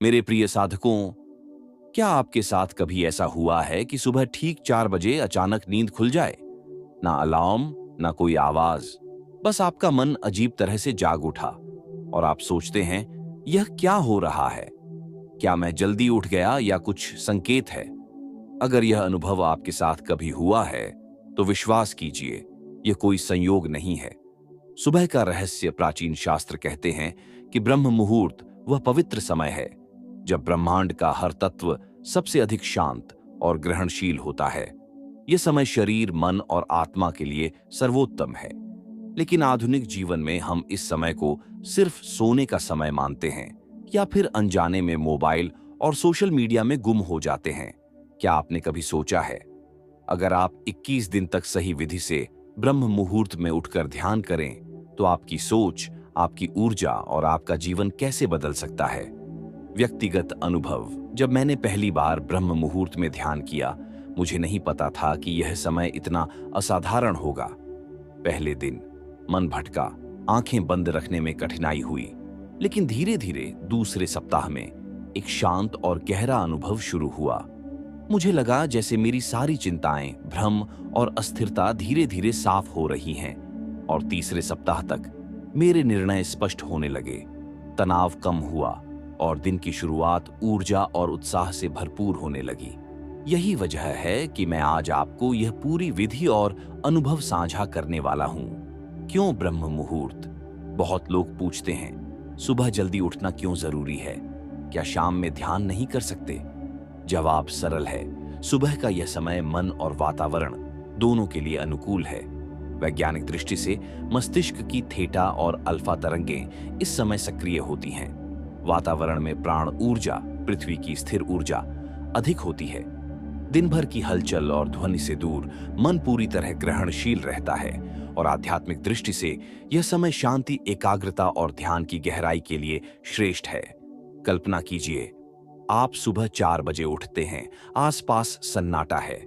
मेरे प्रिय साधकों, क्या आपके साथ कभी ऐसा हुआ है कि सुबह ठीक 4 बजे अचानक नींद खुल जाए? ना अलार्म, ना कोई आवाज, बस आपका मन अजीब तरह से जाग उठा और आप सोचते हैं, यह क्या हो रहा है? क्या मैं जल्दी उठ गया या कुछ संकेत है? अगर यह अनुभव आपके साथ कभी हुआ है, तो विश्वास कीजिए, यह कोई संयोग नहीं है। सुबह का रहस्य प्राचीन शास्त्र कहते हैं कि ब्रह्म मुहूर्त वह पवित्र समय है जब ब्रह्मांड का हर तत्व सबसे अधिक शांत और ग्रहणशील होता है। यह समय शरीर, मन और आत्मा के लिए सर्वोत्तम है। लेकिन आधुनिक जीवन में हम इस समय को सिर्फ सोने का समय मानते हैं या फिर अनजाने में मोबाइल और सोशल मीडिया में गुम हो जाते हैं। क्या आपने कभी सोचा है, अगर आप 21 दिन तक सही विधि से ब्रह्म मुहूर्त में उठकर ध्यान करें, तो आपकी सोच, आपकी ऊर्जा और आपका जीवन कैसे बदल सकता है? व्यक्तिगत अनुभव: जब मैंने पहली बार ब्रह्म मुहूर्त में ध्यान किया, मुझे नहीं पता था कि यह समय इतना असाधारण होगा। पहले दिन मन भटका, आंखें बंद रखने में कठिनाई हुई, लेकिन धीरे धीरे दूसरे सप्ताह में एक शांत और गहरा अनुभव शुरू हुआ। मुझे लगा जैसे मेरी सारी चिंताएं, भ्रम और अस्थिरता धीरे धीरे साफ हो रही हैं, और तीसरे सप्ताह तक मेरे निर्णय स्पष्ट होने लगे। तनाव कम हुआ और दिन की शुरुआत ऊर्जा और उत्साह से भरपूर होने लगी। यही वजह है कि मैं आज आपको यह पूरी विधि और अनुभव साझा करने वाला हूं। क्यों ब्रह्म मुहूर्त? बहुत लोग पूछते हैं, सुबह जल्दी उठना क्यों जरूरी है? क्या शाम में ध्यान नहीं कर सकते? जवाब सरल है, सुबह का यह समय मन और वातावरण दोनों के लिए अनुकूल है। वैज्ञानिक दृष्टि से मस्तिष्क की थीटा और अल्फा तरंगें इस समय सक्रिय होती हैं। वातावरण में प्राण ऊर्जा, पृथ्वी की स्थिर ऊर्जा अधिक होती है। दिन भर की हलचल और ध्वनि से दूर मन पूरी तरह ग्रहणशील रहता है, और आध्यात्मिक दृष्टि से यह समय शांति, एकाग्रता और ध्यान की गहराई के लिए श्रेष्ठ है। कल्पना कीजिए, आप सुबह 4 बजे उठते हैं, आसपास सन्नाटा है,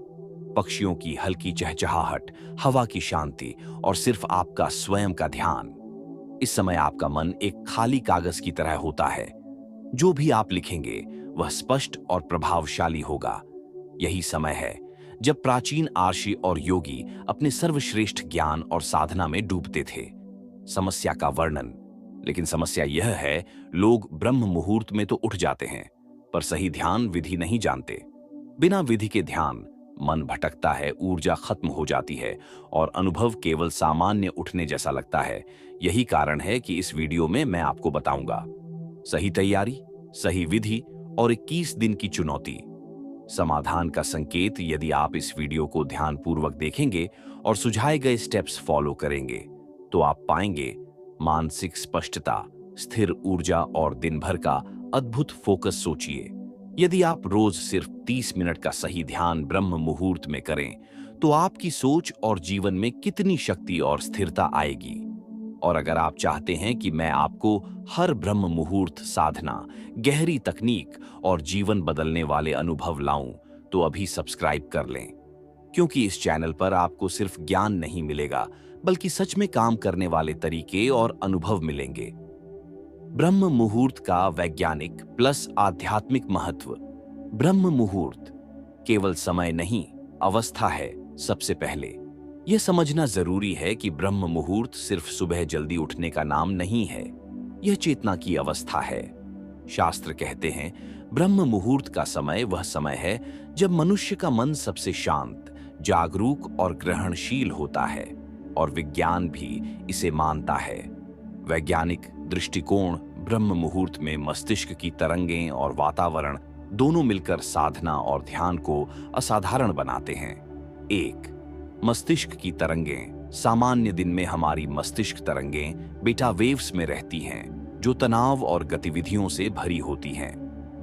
पक्षियों की हल्की चहचहाहट, हवा की शांति और सिर्फ आपका स्वयं का ध्यान। इस समय आपका मन एक खाली कागज की तरह होता है। जो भी आप लिखेंगे वह स्पष्ट और प्रभावशाली होगा। यही समय है जब प्राचीन आर्षि और योगी अपने सर्वश्रेष्ठ ज्ञान और साधना में डूबते थे। समस्या का वर्णन: लेकिन समस्या यह है, लोग ब्रह्म मुहूर्त में तो उठ जाते हैं, पर सही ध्यान विधि नहीं जानते। बिना विधि के ध्यान मन भटकता है, ऊर्जा खत्म हो जाती है और अनुभव केवल सामान्य उठने जैसा लगता है। यही कारण है कि इस वीडियो में मैं आपको बताऊंगा सही तैयारी, सही विधि और 21 दिन की चुनौती, समाधान का संकेत। यदि आप इस वीडियो को ध्यानपूर्वक देखेंगे और सुझाए गए स्टेप्स फॉलो करेंगे, तो आप पाएंगे मानसिक स्पष्टता, स्थिर ऊर्जा और दिन भर का अद्भुत फोकस। सोचिए, यदि आप रोज सिर्फ 30 मिनट का सही ध्यान ब्रह्म मुहूर्त में करें, तो आपकी सोच और जीवन में कितनी शक्ति और स्थिरता आएगी। और अगर आप चाहते हैं कि मैं आपको हर ब्रह्म मुहूर्त साधना, गहरी तकनीक और जीवन बदलने वाले अनुभव लाऊं, तो अभी सब्सक्राइब कर लें, क्योंकि इस चैनल पर आपको सिर्फ ज्ञान नहीं मिलेगा, बल्कि सच में काम करने वाले तरीके और अनुभव मिलेंगे। ब्रह्म मुहूर्त का वैज्ञानिक प्लस आध्यात्मिक महत्व। ब्रह्म मुहूर्त केवल समय नहीं, अवस्था है। सबसे पहले यह समझना जरूरी है कि ब्रह्म मुहूर्त सिर्फ सुबह जल्दी उठने का नाम नहीं है, यह चेतना की अवस्था है। शास्त्र कहते हैं, ब्रह्म मुहूर्त का समय वह समय है जब मनुष्य का मन सबसे शांत, जागरूक और ग्रहणशील होता है, और विज्ञान भी इसे मानता है। वैज्ञानिक दृष्टिकोण: ब्रह्म मुहूर्त में मस्तिष्क की तरंगें और वातावरण दोनों मिलकर साधना और ध्यान को असाधारण बनाते हैं। 1. मस्तिष्क की तरंगें। सामान्य दिन में हमारी मस्तिष्क तरंगें बीटा वेव्स में रहती हैं, जो तनाव और गतिविधियों से भरी होती हैं।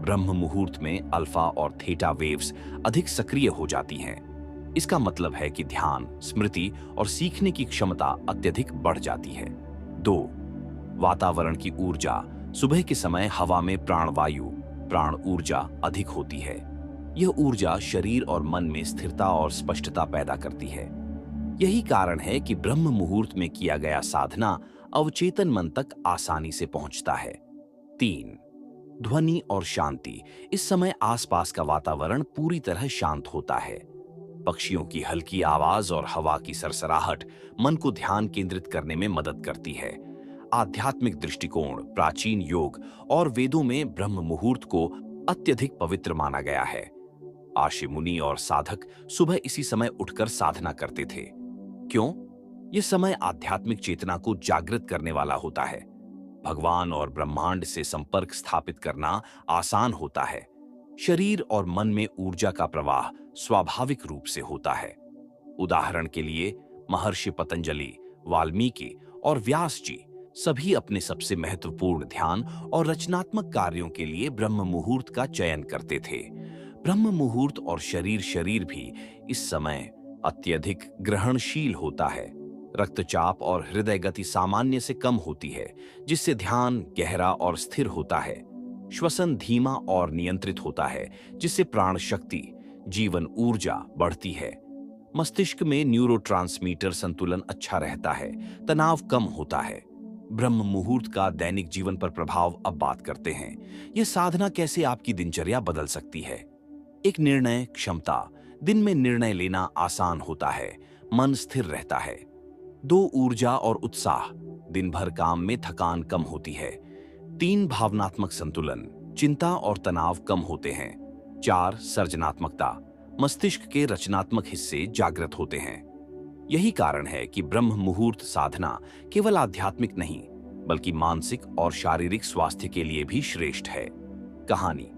ब्रह्म मुहूर्त में अल्फा और थीटा वेव्स अधिक सक्रिय हो जाती हैं। इसका मतलब है कि ध्यान, स्मृति और सीखने की क्षमता अत्यधिक बढ़ जाती है। 2. वातावरण की ऊर्जा। सुबह के समय हवा में प्राणवायु, प्राण ऊर्जा अधिक होती है। यह ऊर्जा शरीर और मन में स्थिरता और स्पष्टता पैदा करती है। यही कारण है कि ब्रह्म मुहूर्त में किया गया साधना अवचेतन मन तक आसानी से पहुंचता है। 3. ध्वनि और शांति। इस समय आसपास का वातावरण पूरी तरह शांत होता है। पक्षियों की हल्की आवाज और हवा की सरसराहट मन को ध्यान केंद्रित करने में मदद करती है। आध्यात्मिक दृष्टिकोण, प्राचीन योग और वेदों में ब्रह्म मुहूर्त को अत्यधिक पवित्र माना गया है। आशी मुनि और साधक सुबह इसी समय उठकर साधना करते थे। क्यों? यह समय आध्यात्मिक चेतना को जागृत करने वाला होता है। भगवान और ब्रह्मांड से संपर्क स्थापित करना आसान होता है। शरीर और मन में ऊर्जा का प्रवाह स्वाभाविक रूप से होता है। उदाहरण के लिए महर्षि पतंजलि, वाल्मीकि और व्यास जी सभी अपने सबसे महत्वपूर्ण ध्यान और रचनात्मक कार्यों के लिए ब्रह्म मुहूर्त का चयन करते थे। ब्रह्म मुहूर्त और शरीर भी इस समय अत्यधिक ग्रहणशील होता है। रक्तचाप और हृदय गति सामान्य से कम होती है, जिससे ध्यान गहरा और स्थिर होता है। श्वसन धीमा और नियंत्रित होता है, जिससे प्राण शक्ति, जीवन ऊर्जा बढ़ती है। मस्तिष्क में न्यूरोट्रांसमीटर संतुलन अच्छा रहता है, तनाव कम होता है। ब्रह्म मुहूर्त का दैनिक जीवन पर प्रभाव अब बात करते हैं। यह साधना कैसे आपकी दिनचर्या बदल सकती है। एक निर्णय क्षमता। दिन में निर्णय लेना आसान होता है, मन स्थिर रहता है। 2 ऊर्जा और उत्साह। दिन भर काम में थकान कम होती है। 3 भावनात्मक संतुलन। चिंता और तनाव कम होते हैं। 4 सृजनात्मकता। मस्तिष्क के रचनात्मक हिस्से जागृत होते हैं। यही कारण है कि ब्रह्म मुहूर्त साधना केवल आध्यात्मिक नहीं, बल्कि मानसिक और शारीरिक स्वास्थ्य के लिए भी श्रेष्ठ है। कहानी।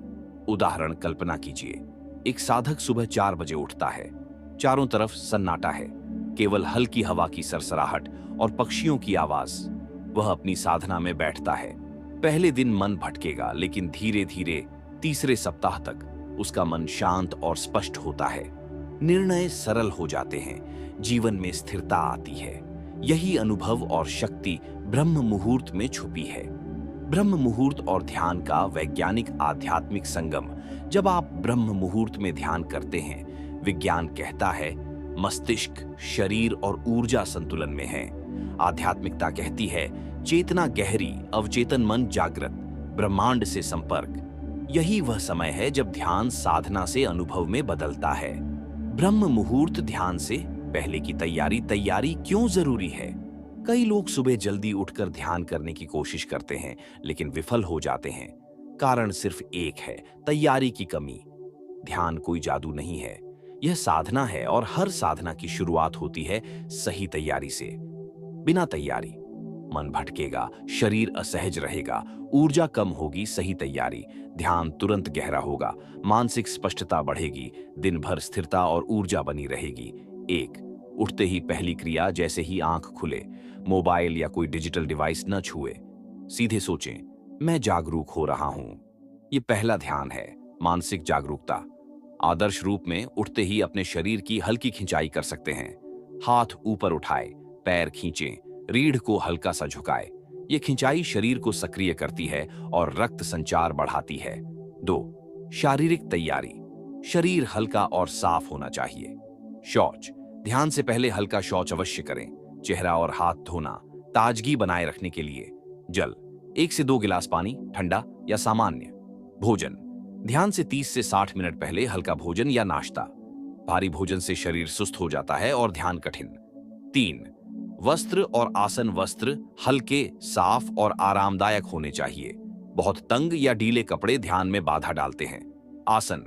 उदाहरण कल्पना कीजिए, एक साधक सुबह 4 बजे उठता है। चारों तरफ सन्नाटा है, केवल हल्की हवा की सरसराहट और पक्षियों की आवाज। वह अपनी साधना में बैठता है। पहले दिन मन भटकेगा, लेकिन धीरे धीरे तीसरे सप्ताह तक उसका मन शांत और स्पष्ट होता है। निर्णय सरल हो जाते हैं, जीवन में स्थिरता आती है। यही अनुभव और शक्ति ब्रह्म मुहूर्त में छुपी है। ब्रह्म मुहूर्त और ध्यान का वैज्ञानिक आध्यात्मिक संगम। जब आप ब्रह्म मुहूर्त में ध्यान करते हैं, विज्ञान कहता है मस्तिष्क, शरीर और ऊर्जा संतुलन में है। आध्यात्मिकता कहती है चेतना गहरी, अवचेतन मन जागृत, ब्रह्मांड से संपर्क। यही वह समय है जब ध्यान साधना से अनुभव में बदलता है। ब्रह्म मुहूर्त ध्यान से पहले की तैयारी क्यों जरूरी है? कई लोग सुबह जल्दी उठकर ध्यान करने की कोशिश करते हैं, लेकिन विफल हो जाते हैं। कारण सिर्फ एक है, तैयारी की कमी। ध्यान कोई जादू नहीं है, यह साधना है, और हर साधना की शुरुआत होती है सही तैयारी से। बिना तैयारी मन भटकेगा, शरीर असहज रहेगा, ऊर्जा कम होगी। सही तैयारी, ध्यान तुरंत गहरा होगा, मानसिक स्पष्टता बढ़ेगी, दिन भर स्थिरता और ऊर्जा बनी रहेगी। 1 उठते ही पहली क्रिया, जैसे ही आंख खुले, मोबाइल या कोई डिजिटल डिवाइस न छुए। सीधे सोचें, मैं जागरूक हो रहा हूं। यह पहला ध्यान है, मानसिक जागरूकता। आदर्श रूप में उठते ही अपने शरीर की हल्की खिंचाई कर सकते हैं। हाथ ऊपर उठाए, पैर खींचें, रीढ़ को हल्का सा झुकाए। ये खिंचाई शरीर को सक्रिय करती है और रक्त संचार बढ़ाती है। 2 शारीरिक तैयारी। शरीर हल्का और साफ होना चाहिए। शौच। ध्यान से पहले हल्का शौच अवश्य करें। चेहरा और हाथ धोना, ताजगी बनाए रखने के लिए। जल, 1 से 2 गिलास पानी, ठंडा या सामान्य। भोजन, ध्यान से 30 से 60 मिनट पहले हल्का भोजन या नाश्ता। भारी भोजन से शरीर सुस्त हो जाता है और ध्यान कठिन। 3 वस्त्र और आसन। वस्त्र हल्के, साफ और आरामदायक होने चाहिए। बहुत तंग या ढीले कपड़े ध्यान में बाधा डालते हैं। आसन,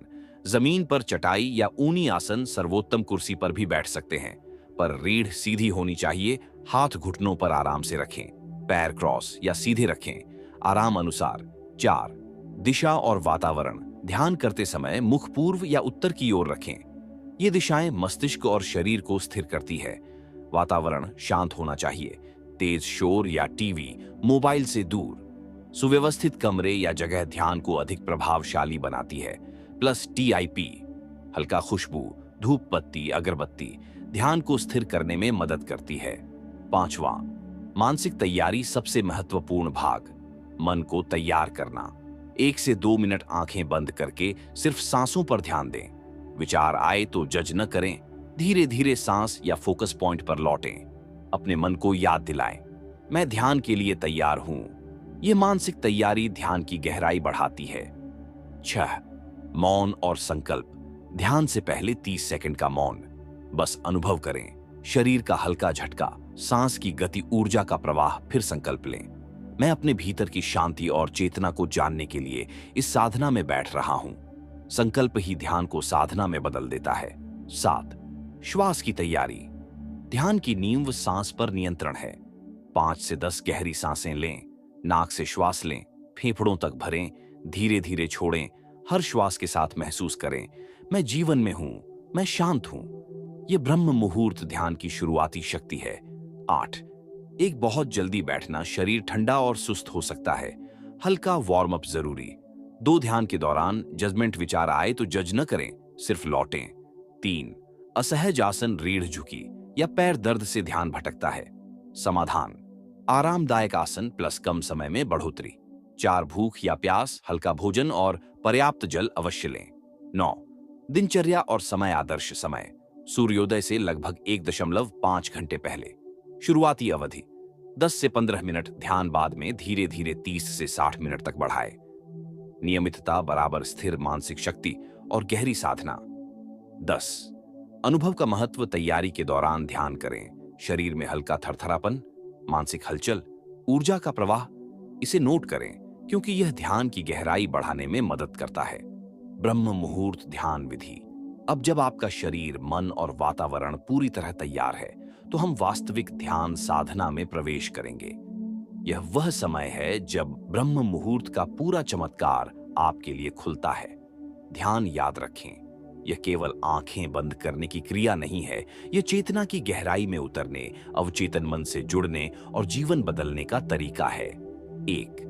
जमीन पर चटाई या ऊनी आसन, सर्वोत्तम कुर्सी पर भी बैठ सकते हैं, पर रीढ़ सीधी होनी चाहिए। हाथ घुटनों पर आराम से रखें, पैर क्रॉस या सीधे रखें, आराम अनुसार। 4 दिशा और वातावरण। ध्यान करते समय मुख पूर्व या उत्तर की ओर रखें। ये दिशाएं मस्तिष्क और शरीर को स्थिर करती है। वातावरण शांत होना चाहिए, तेज शोर या टीवी, मोबाइल से दूर। सुव्यवस्थित कमरे या जगह ध्यान को अधिक प्रभावशाली बनाती है। प्लस TIP, हल्का खुशबू, धूप बत्ती, अगरबत्ती ध्यान को स्थिर करने में मदद करती है। 5वां मानसिक तैयारी, सबसे महत्वपूर्ण भाग, मन को तैयार करना। 1 से 2 मिनट आंखें बंद करके सिर्फ सांसों पर ध्यान दें। विचार आए तो जज न करें, धीरे धीरे सांस या फोकस पॉइंट पर लौटें। अपने मन को याद दिलाएं, मैं ध्यान के लिए तैयार हूं। ये मानसिक तैयारी ध्यान की गहराई बढ़ाती है। 6. मौन और संकल्प। ध्यान से पहले 30 सेकंड का मौन। बस अनुभव करें, शरीर का हल्का झटका, सांस की गति, ऊर्जा का प्रवाह, फिर संकल्प लें। मैं अपने भीतर की शांति और चेतना को जानने के लिए इस साधना में बैठ रहा हूं। संकल्प ही ध्यान को साधना में बदल देता है। 7. श्वास की तैयारी। ध्यान की नींव सांस पर नियंत्रण है। 5 से 10 गहरी सांसें लें। नाक से श्वास लें, फेफड़ों तक भरें, धीरे धीरे छोड़ें। हर श्वास के साथ महसूस करें, मैं जीवन में हूं, मैं शांत हूं। यह ब्रह्म मुहूर्त ध्यान की शुरुआती शक्ति है। 8. एक बहुत जल्दी बैठना। शरीर ठंडा और सुस्त हो सकता है, हल्का वार्म अप जरूरी। 2 ध्यान के दौरान जजमेंट विचार आए तो जज न करें, सिर्फ लौटें। 3. असहज आसन, रीढ़ झुकी या पैर दर्द से ध्यान भटकता है। समाधान: आरामदायक आसन प्लस कम समय में बढ़ोतरी। 4. भूख या प्यास, हल्का भोजन और पर्याप्त जल अवश्य लें। 9. दिनचर्या और समय। आदर्श समय: सूर्योदय से लगभग 1.5 घंटे पहले। शुरुआती अवधि: 10 से 15 मिनट। ध्यान बाद में धीरे धीरे 30 से 60 मिनट तक बढ़ाएं। नियमितता बराबर स्थिर मानसिक शक्ति और गहरी साधना। 10. अनुभव का महत्व। तैयारी के दौरान ध्यान करें, शरीर में हल्का थरथरापन, मानसिक हलचल, ऊर्जा का प्रवाह। इसे नोट करें क्योंकि यह ध्यान की गहराई बढ़ाने में मदद करता है। ब्रह्म मुहूर्त ध्यान विधि। अब जब आपका शरीर, मन और वातावरण पूरी तरह तैयार है तो हम वास्तविक ध्यान साधना में प्रवेश करेंगे। यह वह समय है जब ब्रह्म मुहूर्त का पूरा चमत्कार आपके लिए खुलता है। ध्यान, याद रखें, यह केवल आंखें बंद करने की क्रिया नहीं है। यह चेतना की गहराई में उतरने, अवचेतन मन से जुड़ने और जीवन बदलने का तरीका है। 1.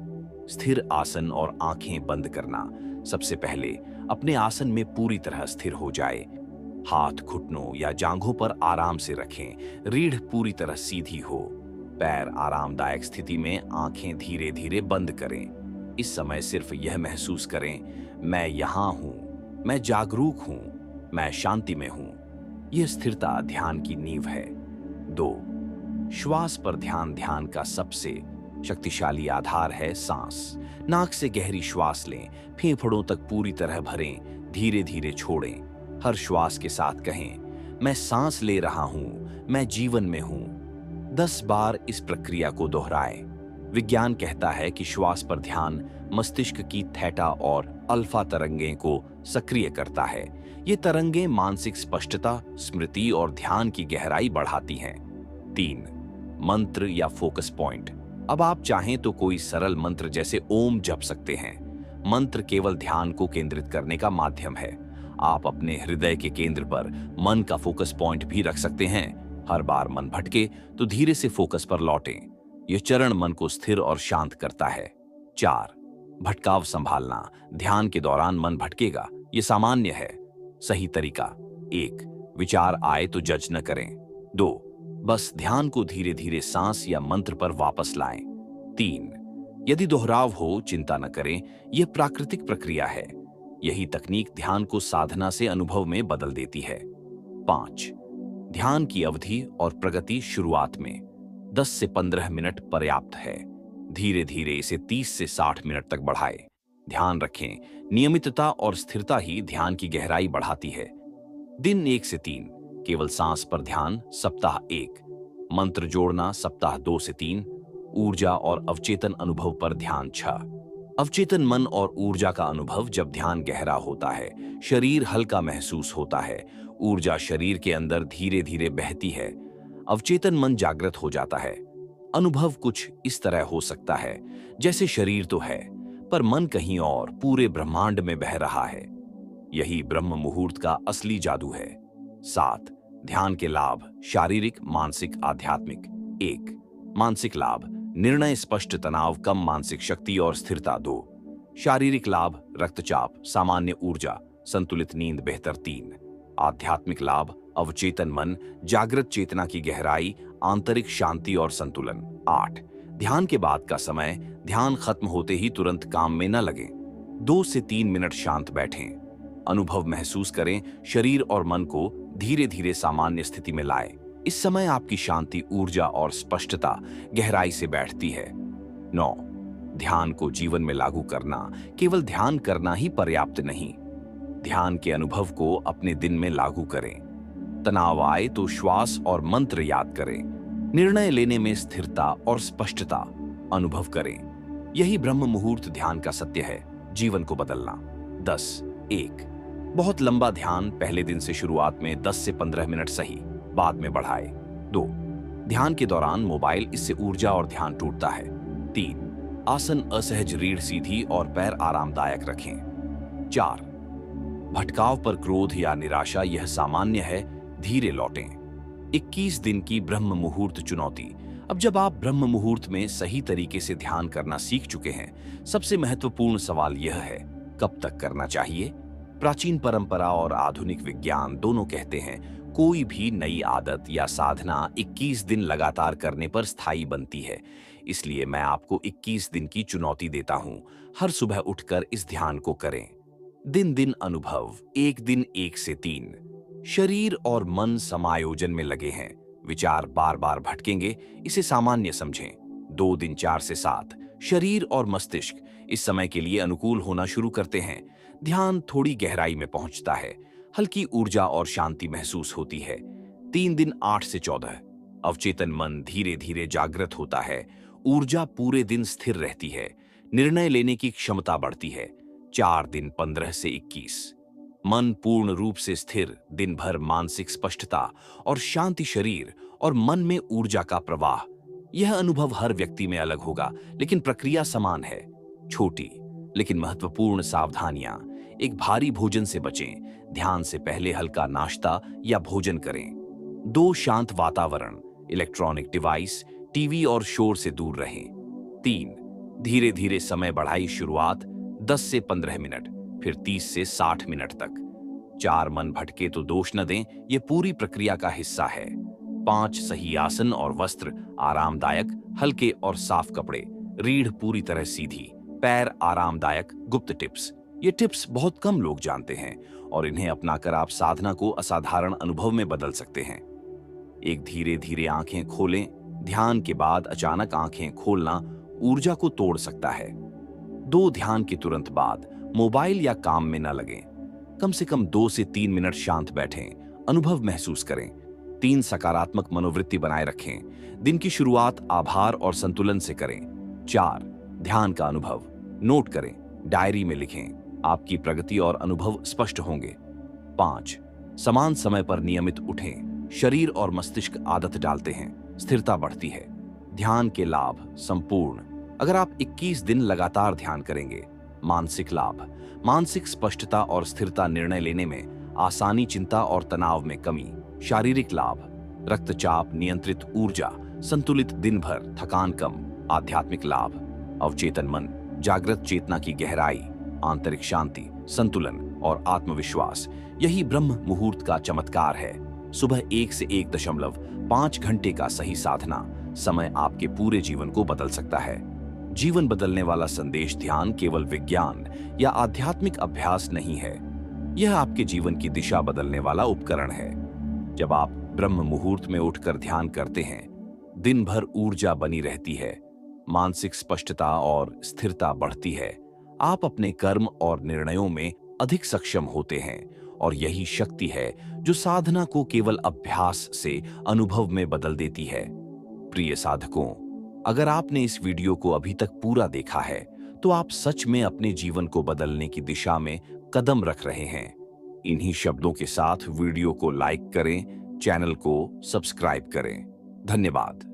स्थिर आसन और आंखें बंद करना। सबसे पहले अपने आसन में पूरी तरह स्थिर हो जाए। हाथ घुटनों या जांघों पर आराम से रखें, रीढ़ पूरी तरह सीधी हो। पैर आरामदायक स्थिति में, आंखें धीरे धीरे बंद करें। इस समय सिर्फ यह महसूस करें, मैं यहां हूं, मैं जागरूक हूं, मैं शांति में हूं। यह स्थिरता ध्यान की नींव है। 2. श्वास पर ध्यान। ध्यान का सबसे शक्तिशाली आधार है सांस। नाक से गहरी श्वास लें, फेफड़ों तक पूरी तरह भरें, धीरे धीरे छोड़ें। हर श्वास के साथ कहें, मैं सांस ले रहा हूं, मैं जीवन में हूं। 10 बार इस प्रक्रिया को दोहराएं। विज्ञान कहता है कि श्वास पर ध्यान मस्तिष्क की थीटा और अल्फा तरंगें को सक्रिय करता है। ये तरंगें मानसिक स्पष्टता, स्मृति और ध्यान की गहराई बढ़ाती हैं। 3. मंत्र या फोकस पॉइंट। अब आप चाहें तो कोई सरल मंत्र जैसे ओम जप सकते हैं। मंत्र केवल ध्यान को केंद्रित करने का माध्यम है। आप अपने हृदय के केंद्र पर मन का फोकस पॉइंट भी रख सकते हैं। हर बार मन भटके तो धीरे से फोकस पर लौटें। यह चरण मन को स्थिर और शांत करता है। 4. भटकाव संभालना। ध्यान के दौरान मन भटकेगा, यह सामान्य है। सही तरीका: 1. विचार आए तो जज न करें। 2. बस ध्यान को धीरे धीरे सांस या मंत्र पर वापस लाएं। 3. यदि दोहराव हो, चिंता न करें, यह प्राकृतिक प्रक्रिया है। यही तकनीक ध्यान को साधना से अनुभव में बदल देती है। 5. ध्यान की अवधि और प्रगति। शुरुआत में 10 से 15 मिनट पर्याप्त है। धीरे धीरे इसे 30 से 60 मिनट तक बढ़ाएं। ध्यान रखें, नियमितता और स्थिरता ही ध्यान की गहराई बढ़ाती है। दिन 1 से 3 केवल सांस पर ध्यान। सप्ताह 1 मंत्र जोड़ना। सप्ताह 2 से 3 ऊर्जा और अवचेतन अनुभव पर ध्यान। 6 अवचेतन मन और ऊर्जा का अनुभव। जब ध्यान गहरा होता है, शरीर हल्का महसूस होता है, ऊर्जा शरीर के अंदर धीरे धीरे बहती है, अवचेतन मन जागृत हो जाता है। अनुभव कुछ इस तरह हो सकता है जैसे शरीर तो है पर मन कहीं और, पूरे ब्रह्मांड में बह रहा है। यही ब्रह्म मुहूर्त का असली जादू है। 7 ध्यान के लाभ। शारीरिक, मानसिक, आध्यात्मिक। 1 मानसिक लाभ। निर्णय स्पष्ट, तनाव कम, मानसिक शक्ति और स्थिरता। 2 शारीरिक लाभ। रक्तचाप, सामान्य ऊर्जा, संतुलित नींद बेहतर। 3 आध्यात्मिक लाभ। अवचेतन मन, जागृत चेतना की गहराई, आंतरिक शांति और संतुलन। 8 ध्यान के बाद का समय। ध्यान खत्म होते ही तुरंत काम में न लगे। 2 से 3 मिनट शांत बैठें, अनुभव महसूस करें, शरीर और मन को धीरे धीरे सामान्य स्थिति में लाएं। इस समय आपकी शांति, ऊर्जा और स्पष्टता गहराई से बैठती है। 9 ध्यान को जीवन में लागू करना केवल ध्यान करना ही पर्याप्त नहीं, ध्यान के अनुभव को अपने दिन में लागू करें। तनाव आए तो श्वास और मंत्र याद करें। निर्णय लेने में स्थिरता और स्पष्टता अनुभव करें। यही ब्रह्म मुहूर्त ध्यान का सत्य है, जीवन को बदलना। 10, 1 बहुत लंबा ध्यान पहले दिन से शुरुआत में 10 से 15 मिनट सही, बाद में बढ़ाए। 2 ध्यान के दौरान मोबाइल, इससे ऊर्जा और ध्यान टूटता है। 3 आसन असहज, रीढ़ सीधी और पैर आरामदायक रखें। 4 भटकाव पर क्रोध या निराशा, यह सामान्य है, धीरे लौटें। 21 दिन की ब्रह्म मुहूर्त चुनौती। अब जब आप ब्रह्म मुहूर्त में सही तरीके से ध्यान करना सीख चुके हैं, सबसे महत्वपूर्ण सवाल यह है, कब तक करना चाहिए? प्राचीन परंपरा और आधुनिक विज्ञान दोनों कहते हैं, कोई भी नई आदत या साधना 21 दिन लगातार करने पर स्थायी बनती है। इसलिए मैं आपको 21 दिन की चुनौती देता हूं। हर सुबह उठकर इस ध्यान को करें। दिन दिन अनुभव, एक दिन 1 से 3। शरीर और मन समायोजन में लगे हैं, विचार बार बार भटकेंगे, इसे सामान्य समझें। 2 दिन 4 से 7। शरीर और मस्तिष्क इस समय के लिए अनुकूल होना शुरू करते हैं। ध्यान थोड़ी गहराई में पहुंचता है, हल्की ऊर्जा और शांति महसूस होती है। 3 दिन 8 से 14। अवचेतन मन धीरे धीरे जागृत होता है, ऊर्जा पूरे दिन स्थिर रहती है, निर्णय लेने की क्षमता बढ़ती है। 4 दिन 15 से 21। मन पूर्ण रूप से स्थिर, दिन भर मानसिक स्पष्टता और शांति, शरीर और मन में ऊर्जा का प्रवाह। यह अनुभव हर व्यक्ति में अलग होगा, लेकिन प्रक्रिया समान है। छोटी लेकिन महत्वपूर्ण सावधानियां। एक भारी भोजन से बचें, ध्यान से पहले हल्का नाश्ता या भोजन करें। 2 शांत वातावरण, इलेक्ट्रॉनिक डिवाइस, टीवी और शोर से दूर रहें। 3 धीरे धीरे समय बढ़ाई, शुरुआत 10 से 15 मिनट, फिर 30 से 60 मिनट तक। 4 मन भटके तो दोष न दें, यह पूरी प्रक्रिया का हिस्सा है। 5 सही आसन और वस्त्र, आरामदायक, हल्के और साफ कपड़े, रीढ़ पूरी तरह सीधी, पैर आरामदायक। गुप्त टिप्स, ये टिप्स बहुत कम लोग जानते हैं और इन्हें अपनाकर आप साधना को असाधारण अनुभव में बदल सकते हैं। एक, धीरे धीरे आंखें खोलें। ध्यान के बाद अचानक आंखें खोलना ऊर्जा को तोड़ सकता है। 2 ध्यान के तुरंत बाद मोबाइल या काम में न लगें। कम से कम 2 से 3 मिनट शांत बैठें, अनुभव महसूस करें। 3 सकारात्मक मनोवृत्ति बनाए रखें। दिन की शुरुआत आभार और संतुलन से करें। 4 ध्यान का अनुभव नोट करें, डायरी में लिखें, आपकी प्रगति और अनुभव स्पष्ट होंगे। 5 समान समय पर नियमित उठें, शरीर और मस्तिष्क आदत डालते हैं, स्थिरता बढ़ती है। ध्यान के लाभ संपूर्ण। अगर आप 21 दिन लगातार ध्यान करेंगे, मानसिक लाभ, मानसिक स्पष्टता और स्थिरता, निर्णय लेने में आसानी, चिंता और तनाव में कमी। शारीरिक लाभ, रक्तचाप नियंत्रित, ऊर्जा, संतुलित दिन भर, थकान कम। आध्यात्मिक लाभ, अवचेतन मन, जागृत चेतना की गहराई, आंतरिक शांति, संतुलन और आत्मविश्वास। यही ब्रह्म मुहूर्त का चमत्कार है। सुबह 1 से 1.5 घंटे का सही साधना समय आपके पूरे जीवन को बदल सकता है। जीवन बदलने वाला संदेश ध्यान केवल विज्ञान या आध्यात्मिक अभ्यास नहीं है, यह आपके जीवन की दिशा बदलने वाला उपकरण है। जब आप ब्रह्म मुहूर्त में उठकर ध्यान करते हैं, दिन भर ऊर्जा बनी रहती है, मानसिक स्पष्टता और स्थिरता बढ़ती है। आप अपने कर्म और निर्णयों में अधिक सक्षम होते हैं और यही शक्ति है जो साधना को केवल अभ्यास से अनुभव में बदल देती है। प्रिय साधकों, अगर आपने इस वीडियो को अभी तक पूरा देखा है तो आप सच में अपने जीवन को बदलने की दिशा में कदम रख रहे हैं। इन्हीं शब्दों के साथ वीडियो को लाइक करें, चैनल को सब्सक्राइब करें। धन्यवाद।